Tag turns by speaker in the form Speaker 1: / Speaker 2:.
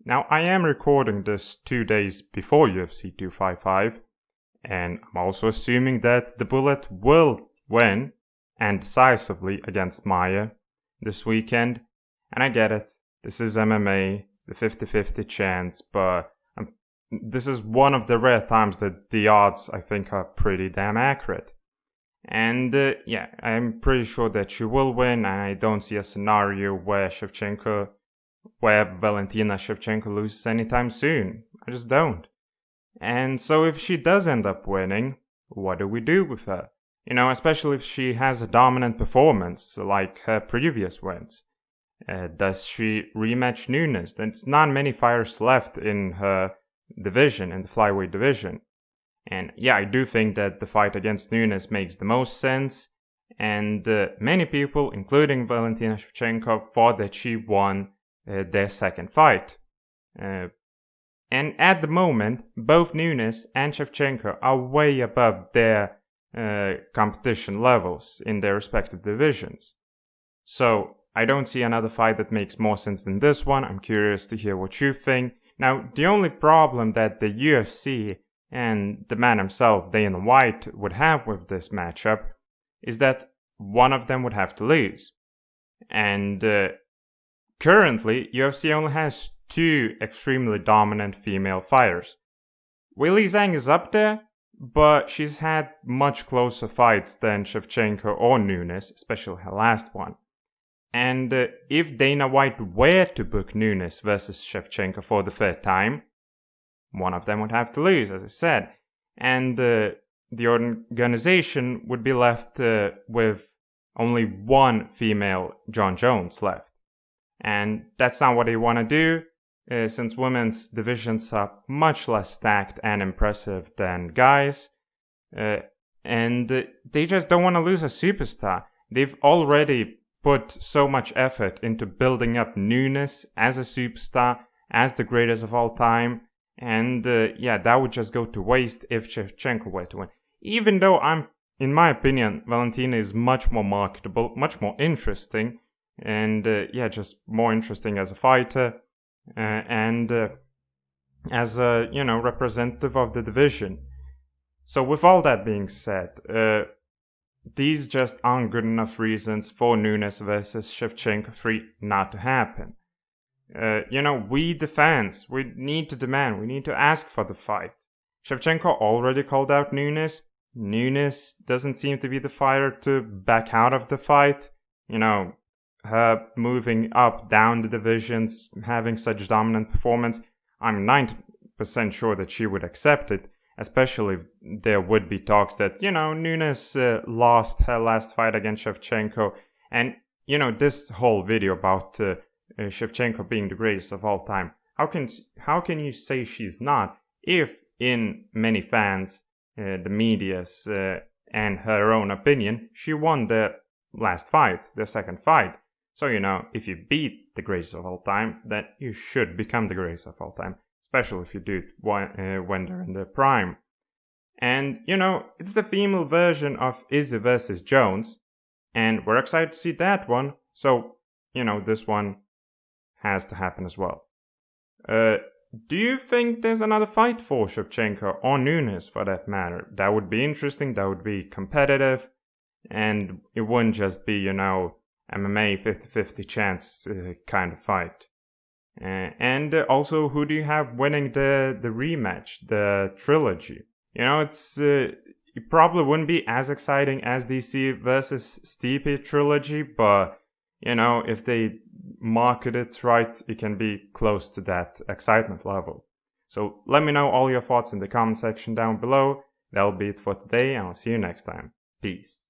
Speaker 1: Now, I am recording this 2 days before UFC 255, and I'm also assuming that the Bullet will win, and decisively, against Maia this weekend. And I get it, this is MMA, the 50-50 chance, but this is one of the rare times that the odds, I think, are pretty damn accurate. And yeah, I'm pretty sure that she will win. I don't see a scenario where Valentina Shevchenko loses anytime soon. I just don't. And so if she does end up winning, what do we do with her? Especially if she has a dominant performance like her previous wins. Does she rematch Nunes? There's not many fighters left in her division, in the flyweight division. And yeah, I do think that the fight against Nunes makes the most sense. And many people, including Valentina Shevchenko, thought that she won their second fight. And at the moment, both Nunes and Shevchenko are way above their competition levels in their respective divisions. So I don't see another fight that makes more sense than this one. I'm curious to hear what you think. Now, the only problem that the UFC and the man himself, Dana White, would have with this matchup is that one of them would have to lose. And currently, UFC only has 2 extremely dominant female fighters. Weili Zhang is up there, but she's had much closer fights than Shevchenko or Nunes, especially her last one. And if Dana White were to book Nunes versus Shevchenko for the third time, one of them would have to lose, as I said. And the organization would be left with only one female Jon Jones left. And that's not what they want to do, since women's divisions are much less stacked and impressive than guys. And they just don't want to lose a superstar. They've already put so much effort into building up Nunes as a superstar, as the greatest of all time. And yeah, that would just go to waste if Shevchenko were to win. Even though in my opinion, Valentina is much more marketable, much more interesting, and yeah, just more interesting as a fighter, and as a, representative of the division. So with all that being said, these just aren't good enough reasons for Nunes versus Shevchenko 3 not to happen. We the fans, we need to demand, we need to ask for the fight. Shevchenko already called out Nunes. Nunes doesn't seem to be the fighter to back out of the fight. Her moving up, down the divisions, having such dominant performance, I'm 90% sure that she would accept it, especially if there would be talks that, Nunes lost her last fight against Shevchenko. And, this whole video about Shevchenko being the greatest of all time, how can you say she's not if in many fans, the media's and her own opinion, she won the last fight, the second fight. So if you beat the greatest of all time, then you should become the greatest of all time, especially if you do it when they're in their prime. And it's the female version of Izzy versus Jones, and we're excited to see that one. So this one has to happen as well. Do you think there's another fight for Shevchenko or Nunes for that matter? That would be interesting, that would be competitive, and it wouldn't just be, MMA 50-50 chance kind of fight. And also, who do you have winning the rematch, the trilogy? It probably wouldn't be as exciting as DC versus Stipe trilogy, but if they market it right, it can be close to that excitement level. So let me know all your thoughts in the comment section down below. That'll be it for today, and I'll see you next time. Peace.